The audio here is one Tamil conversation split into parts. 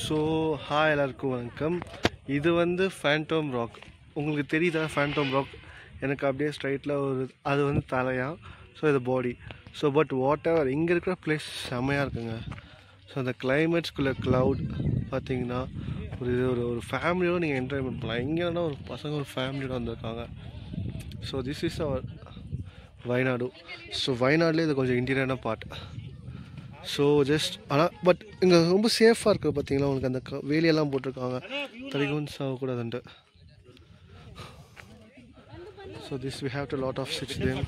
ஸோ ஹாய் எல்லாருக்கும் வணக்கம். இது வந்து ஃபேண்டம் ராக். உங்களுக்கு தெரியுதா ஃபேண்டம் ராக்? எனக்கு அப்படியே ஸ்ட்ரைட்டில் ஒரு அது வந்து தலையா, ஸோ இது பாடி. ஸோ பட் வாட் எவர் இங்கே இருக்கிற பிளேஸ் செம்மையாக இருக்குங்க. ஸோ அந்த கிளைமேட்ஸ்குள்ளே க்ளவுட் பார்த்தீங்கன்னா ஒரு ஃபேமிலியோடு நீங்கள் என்ஜாய்மெண்ட் பண்ணலாம். எங்கேனா ஒரு பசங்க ஒரு ஃபேமிலியோடு வந்திருக்காங்க. So this is our Wayanad. So வயநாடுலேயே இது கொஞ்சம் இன்டீரியரான பார்ட். ஸோ ஜஸ்ட் ஆனால் பட் இங்கே ரொம்ப சேஃபாக இருக்குது. பார்த்தீங்களா உங்களுக்கு அந்த வேலியெல்லாம் போட்டிருக்காங்க, தறிக்கும் சாகக்கூடாதுன்ட்டு. So this we have to lot of sits them.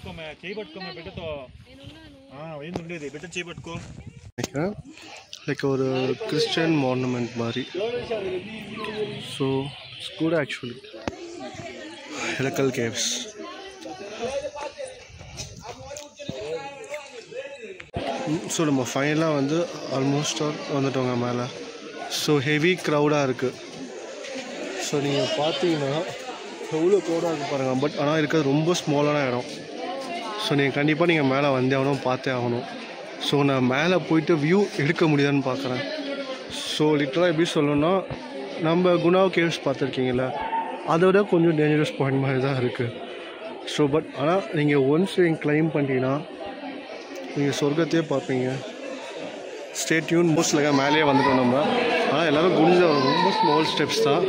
Like ஒரு கிறிஸ்டியன் மார்னமெண்ட் மாதிரி. So it's good actually. Edakkal caves. So நம்ம ஃபைனலாக வந்து ஆல்மோஸ்ட் வந்துட்டோங்க மேலே. ஸோ ஹெவி க்ரௌடாக இருக்குது. ஸோ நீங்கள் பார்த்தீங்கன்னா எவ்வளோ க்ரௌடாக இருக்குது பாருங்கள். பட் ஆனால் இருக்கிறது ரொம்ப ஸ்மாலான இடம். ஸோ நீங்கள் கண்டிப்பாக நீங்கள் மேலே வந்தே ஆகணும், பார்த்தே ஆகணும். ஸோ நான் மேலே போயிட்டு வியூ எடுக்க முடியுதான்னு பார்க்குறேன். ஸோ லிட்டராக எப்படி சொல்லணும்னா, நம்ம குணாவ் கேவ்ஸ் பார்த்துருக்கீங்களா, அதை விட கொஞ்சம் டேஞ்சரஸ் பாயிண்ட் மாதிரி தான் இருக்குது. ஸோ பட் ஆனால் நீங்கள் ஒன்ஸ் நீங்கள் கிளைம் பண்ணிட்டீங்கன்னா நீங்கள் சொர்க்கத்தையே பார்ப்பீங்க. Stay tune. மோஸ்ட்லியாக மேலேயே வந்துட்டோம் நம்ம. ஆனால் எல்லோரும் குனிஞ்ச ரொம்ப ஸ்மால் ஸ்டெப்ஸ் தான்.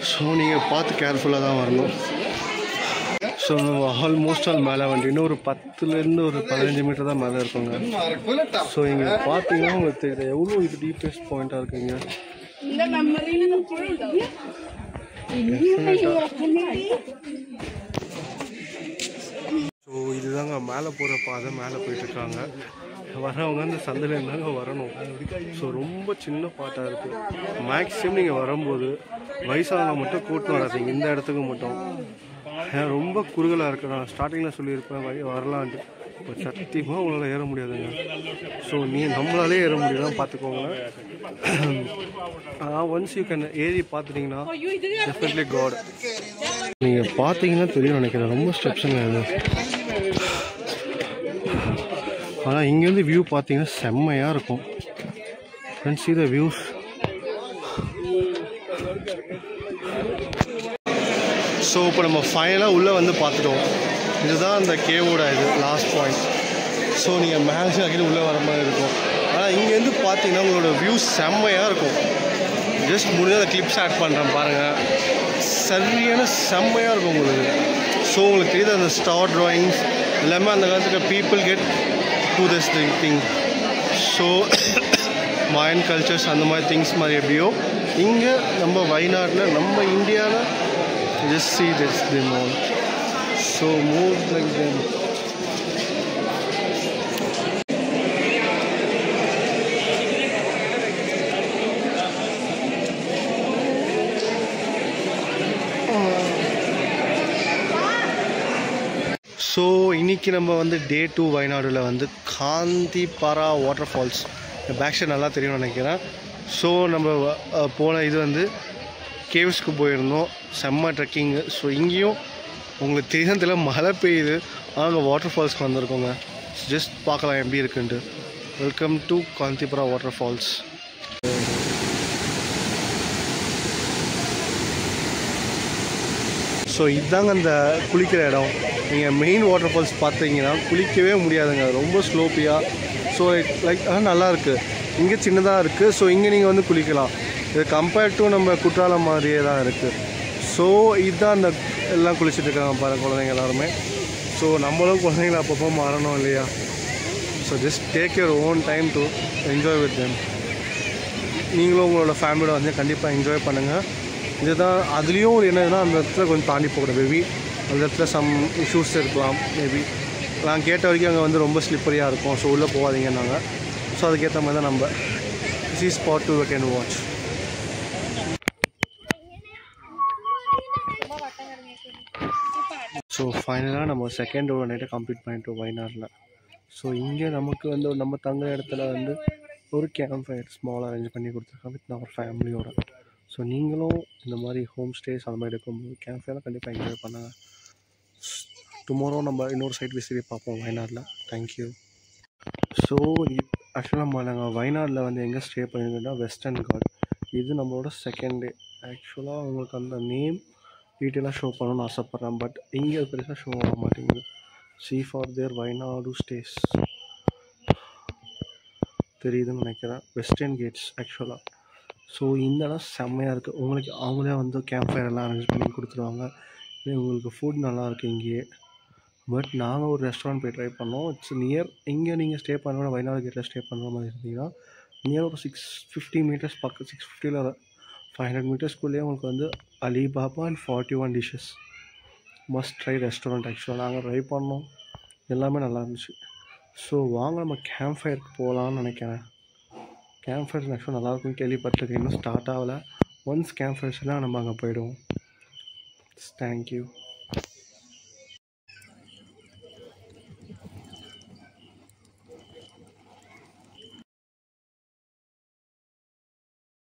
ஸோ நீங்கள் பார்த்து கேர்ஃபுல்லாக தான் வரணும். ஸோ ஆல்மோஸ்ட் மேலே வந்து இன்னும் ஒரு 10லேருந்து ஒரு 15 மீட்டர் தான் மேலே இருக்குங்க. ஸோ இங்கே பார்த்தீங்கன்னா உங்களுக்கு தெரியுது எவ்வளோ இது டீப்பஸ்ட் பாயிண்ட்டாக இருக்குங்க. ஸோ இதுதாங்க மேலே போகிற பாதை. மேலே போயிட்டுருக்காங்க. வரவங்க அந்த சந்தையில் இருந்தாங்க வரணும். ஸோ ரொம்ப சின்ன பாட்டாக இருக்குது. மேக்ஸிமம் நீங்கள் வரும்போது வயசானவங்க மட்டும் கூட்டின்னு வராதிங்க இந்த இடத்துக்கு மட்டும். ரொம்ப குறுகலாக இருக்குது. நான் ஸ்டார்டிங்கில் சொல்லியிருப்பேன் வரலான்ட்டு. இப்போ சத்தியமாக உங்களால் ஏற முடியாதுங்க. ஸோ நம்மளாலே ஏற முடியாதான் பார்த்துக்கோங்க. ஒன்ஸ் யூ கேன் ஏறி பார்த்துட்டிங்கன்னா டெஃபினெட்லி காட். நீங்கள் பார்த்தீங்கன்னா தெரியும் நினைக்கிறேன். ரொம்ப ஸ்டெப்ஸுங்க அது. ஆனால் இங்கேருந்து வியூ பார்த்தீங்கன்னா செம்மையாக இருக்கும். Friends see the views. So இப்போ நம்ம ஃபைனலாக உள்ளே வந்து பார்த்துட்டோம். இதுதான் அந்த கேவோட இது லாஸ்ட் பாயிண்ட். ஸோ நீங்கள் மேலே ஆகிட்டு உள்ளே வர மாதிரி இருக்கும். ஆனால் இங்கேருந்து பார்த்தீங்கன்னா உங்களோட வியூ செம்மையாக இருக்கும். ஜஸ்ட் முடிஞ்ச அந்த கிளிப்ஸ் ஆட் பண்ணுறேன் பாருங்கள். சரியான செம்மையாக இருக்கும் உங்களுக்கு. ஸோ உங்களுக்கு தெரியுது அந்த ஸ்டார் ட்ராயிங்ஸ் எல்லாமே அந்த காலத்துக்கு people get to this thing. So Mayan cultures அந்த மாதிரி திங்ஸ் மாதிரி எப்படியோ இங்கே நம்ம வயநாட்டில் நம்ம இந்தியாவில் just see this them all. So move like them. So இன்றைக்கி நம்ம வந்து டே 2 வயநாடில் வந்து காந்திபாரா வாட்டர் ஃபால்ஸ். பேக் சைட் நல்லா தெரியும்னு நினைக்கிறேன். ஸோ நம்ம போன இது வந்து கேவ்ஸ்க்கு போயிருந்தோம். செம்ம ட்ரெக்கிங்கு. ஸோ இங்கேயும் உங்களுக்கு தெரியல மழை பெய்யுது. ஆனால் வாட்டர் ஃபால்ஸ்க்கு வந்திருக்கோங்க. ஜஸ்ட் பார்க்கலாம் எப்படி இருக்குன்ட்டு. Welcome to Kanthanpara waterfalls. So இதுதாங்க அந்த குளிக்கிற இடம். நீங்கள் மெயின் வாட்டர் ஃபால்ஸ் பார்த்தீங்கன்னா குளிக்கவே முடியாதுங்க. ரொம்ப ஸ்லோப்பியாக. ஸோ லைக் ஆனால் நல்லாயிருக்கு. இங்கே சின்னதாக இருக்குது. ஸோ இங்கே நீங்கள் வந்து குளிக்கலாம். இது கம்பேர்ட் டு நம்ம குற்றாலம் மாதிரியே தான் இருக்குது. ஸோ இதுதான் அந்த எல்லாம் குளிச்சுட்டு இருக்காங்க பாருங்கள் குழந்தைங்க எல்லாருமே. ஸோ நம்மளும் குழந்தைங்கள அப்பப்போ மாறணும் இல்லையா? So just take your own time to enjoy with them. நீங்களும் உங்களோட ஃபேமிலியோட வந்து கண்டிப்பாக என்ஜாய் பண்ணுங்கள். இதுதான் அதுலேயும் ஒரு என்னதுன்னா அந்த இடத்துல கொஞ்சம் தாண்டி போகக்கூடாது. மேபி அந்த இடத்துல சம் இஷ்யூஸ் இருக்கலாம். மேபி நான் கேட்ட வரைக்கும் அங்கே வந்து ரொம்ப ஸ்லிப்பரியாக இருக்கும். ஸோ உள்ளே போகாதீங்கன்னாங்க. ஸோ அதுக்கேற்ற மாதிரி தான் நம்ம C spot to can watch. So ஃபைனலாக நம்ம செகண்ட் ஒரு நைட்டை கம்ப்ளீட் பண்ணிட்டோம் வயநாட்டில். ஸோ இங்கே நமக்கு வந்து நம்ம தங்குற இடத்துல வந்து ஒரு கேம்ப் ஃபயர் ஸ்மாலாக அரேஞ்ச் பண்ணி கொடுத்துருக்கோம் வித் நம்ம ஃபேமிலியோட. ஸோ நீங்களும் இந்த மாதிரி ஹோம் ஸ்டேஸ் அந்த மாதிரி எடுக்கும்போது கேம்ப் ஃபயர்லாம் கண்டிப்பாக என்ஜாய் பண்ணுங்கள். டுமாரோ நம்ம இன்னொரு சைட் விசிட் பார்ப்போம் வயநாட்டில். தேங்க்யூ. ஸோ ஆக்சுவலாக நாங்கள் வயநாட்டில் வந்து எங்கே ஸ்டே பண்ணியிருந்தோம்னா வெஸ்டர்ன் காட். இது நம்மளோட செகண்ட் டே. ஆக்சுவலாக உங்களுக்கு அந்த நேம் டீட்டெயிலாக ஷோ பண்ணணும்னு ஆசைப்பட்றேன், பட் இங்கே பெருசாக ஷோ ஆக மாட்டேங்குது. C for their Wayanad stay தெரியுதுன்னு நினைக்கிறேன். வெஸ்டர்ன் கேட்ஸ் ஆக்சுவலாக. ஸோ இந்த இடம் செம்மையாக இருக்குது. உங்களுக்கு அவங்களே வந்து கேம்ப் ஃபயர் எல்லாம் அரேஞ்ச் பண்ணி கொடுத்துருவாங்க. உங்களுக்கு ஃபுட் நல்லாயிருக்கு இங்கேயே. பட் நாங்கள் ஒரு ரெஸ்டாரண்ட் போய் ட்ரை பண்ணோம். It's near. இங்கே நீங்கள் ஸ்டே பண்ண வயநாடு கேட்டில் ஸ்டே பண்ணுற மாதிரி இருந்தீங்கன்னா நியர் ஒரு 650 மீட்டர்ஸ் பக்கம், 650 500 மீட்டர்ஸ்குள்ளேயே உங்களுக்கு வந்து Alibaba and 41 dishes must try restaurant. ஆக்சுவலாக நாங்கள் ட்ரை பண்ணோம், எல்லாமே நல்லா இருந்துச்சு. ஸோ வாங்க நம்ம கேம்ப் ஃபயருக்கு போகலான்னு நினைக்கிறேன். கேம்ப் ஃபயர்ஸ் ஆக்சுவலாக நல்லாயிருக்கும் கேள்விப்பட்டிருக்கேன், இன்னும் ஸ்டார்ட் ஆகலை. ஒன்ஸ் கேம்ப் ஃபயர்ஸ்லாம் நம்ம அங்கே போயிடுவோம். தேங்க்யூ.